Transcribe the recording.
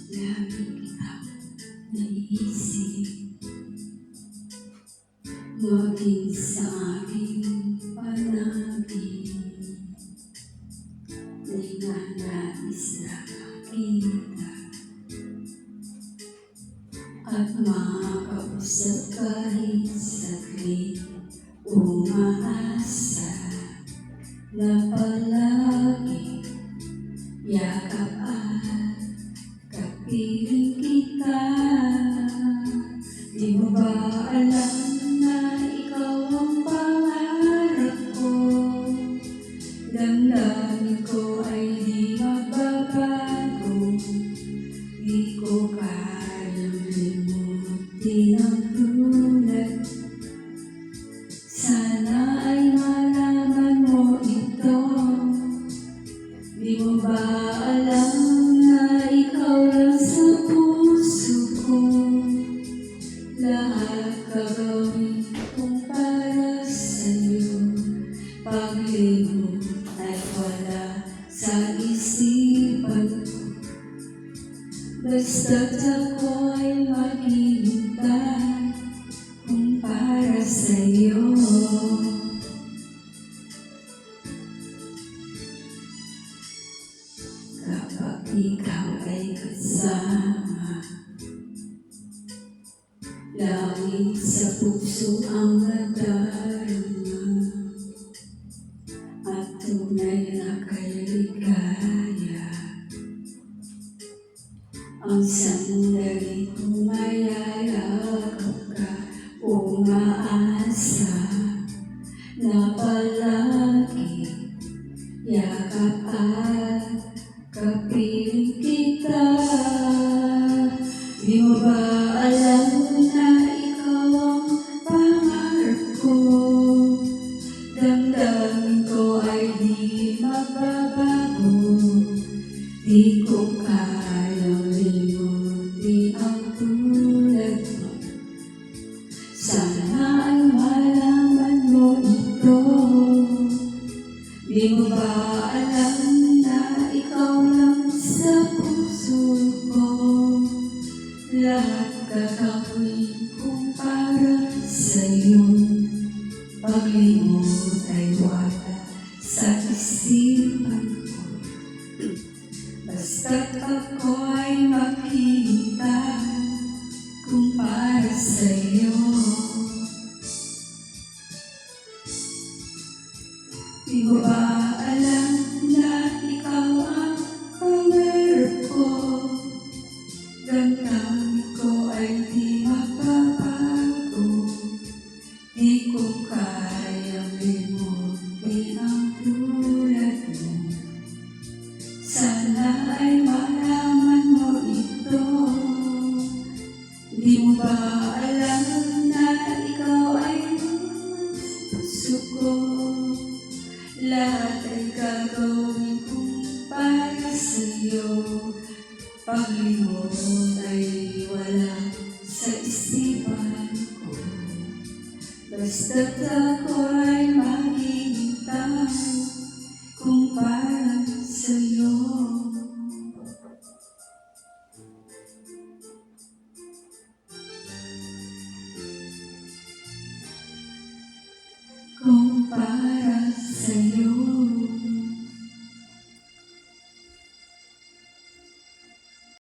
Lagi kitang naiisip, maging sa aking panangin. Di nga nais nakakita at makausap kahit saglit. Umaasa na palagi yakap at kapiling kita. Di mo ba alam na ikaw ang pangarap ko? Damdamin ko ay di mababago. Di ko kayang limutin ang tulad. Sana ay malaman mo ito. Di mo ba alam na ikaw lang sa puso ko? Lahat gagawin kong para sa'yo. Pag-ibig ay wala sa isipan ko. Basta't ako ay maghihintay kung para sa'yo. Kapag ikaw ay kasama, langit sa puso ang nadarama, at tunay na kaligaya. Ang sandali kong mayayakap ka, umaasa na palagi yakap at kapiling kita. Di mo ba alam na ikaw ang pangarap ko? Damdamin ko ay di mababago. Di ko kayang limutin ang tulad mo. Sana ay malaman mo ito. Di mo ba alam na ikaw lang sa puso ko? Lahat gagawin kong para sa'yo. Pag-limot ay wala sa isipan ko. Basta't ako ay maghihintay kung para sa'yo. Di mo ba alam na ikaw ang pangarap ko? Damdamin ko ay di mababago. Di ko kayang limutin ang tulad mo. Sana ay malaman mo ito. Di mo ba alam na ikaw ay puso ko? Lahat ay gagawin kong para sa'yo. Pag-limot ay wala sa isipan ko. Basta't ako ay maghihintay kung para